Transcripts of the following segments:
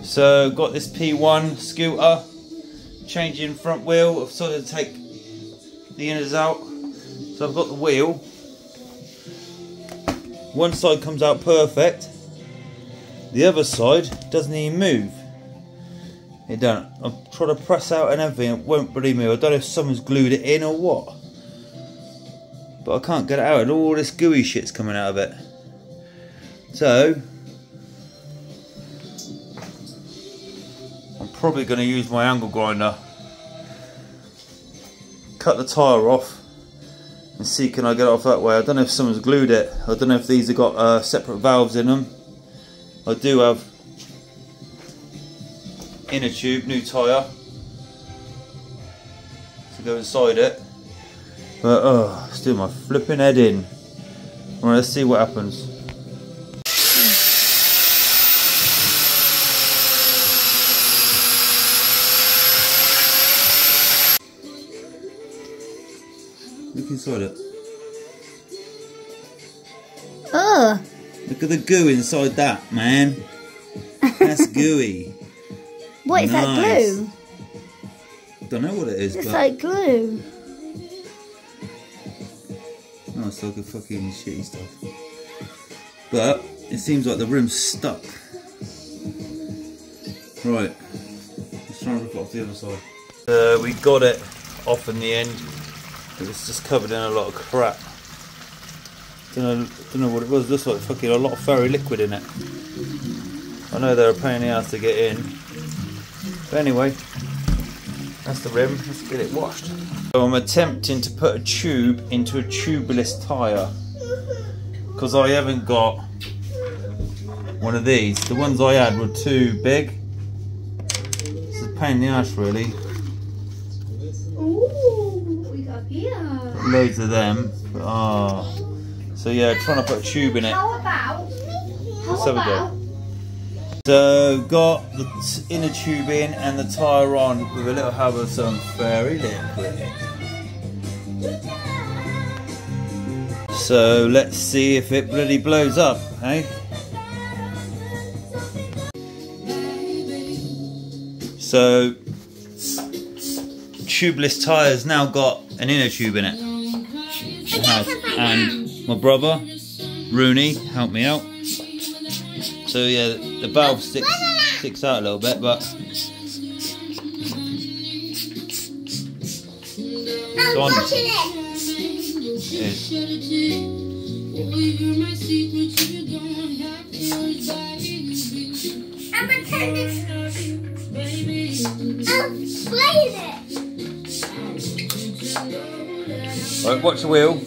So got this P1 scooter, changing front wheel. I've decided to take the inners out. So I've got the wheel. One side comes out perfect. The other side doesn't even move. It don't. I've tried to press out and everything, it won't believe me. I don't know if someone's glued it in or what. But I can't get it out and all this gooey shit's coming out of it. So I'm probably going to use my angle grinder. Cut the tyre off and see can I get it off that way. I don't know if someone's glued it. I don't know if these have got separate valves in them. I do have inner tube, new tyre to go inside it. But it's doing my flipping head in. Alright, let's see what happens. Look inside it. Oh! Look at the goo inside that, man. That's gooey. What is that glue? Don't know what it is. It's but like glue. Oh, it's like a fucking shitty stuff. But it seems like the rim's stuck. Right, let's try and rip it off the other side. We got it off in the end. It was just covered in a lot of crap. Don't know what it was. It looks like fucking a lot of fairy liquid in it. I know they're a pain in the ass to get in. But anyway, that's the rim. Let's get it washed. So I'm attempting to put a tube into a tubeless tyre because I haven't got one of these. The ones I had were too big. It's a pain in the ass, really. Ooh, we got here. Loads of them. So yeah, trying to put a tube in it. How about? Let's have a go. So got the inner tube in and the tyre on with a little hub of some fairy liquid. So let's see if it bloody blows up, eh? So tubeless tyre's now got an inner tube in it. It has. And my brother Rooney helped me out. So yeah, the valve sticks out a little bit, but it's on. It is. I'm pretending. I'm playing it. Right, watch the wheel.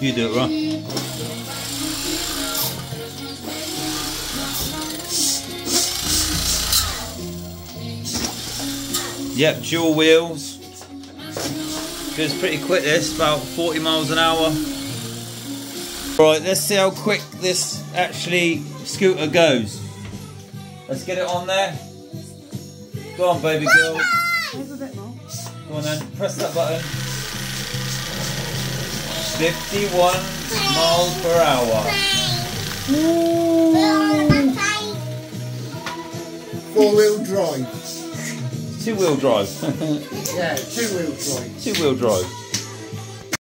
You do it, right? Yep, dual wheels. Goes pretty quick this, about 40 miles an hour. Right, let's see how quick this actually scooter goes. Let's get it on there. Go on, baby girl. Go on then, press that button. 51 miles per hour. Four-wheel drive. Two-wheel drive. Yeah, two-wheel drive. Two-wheel drive.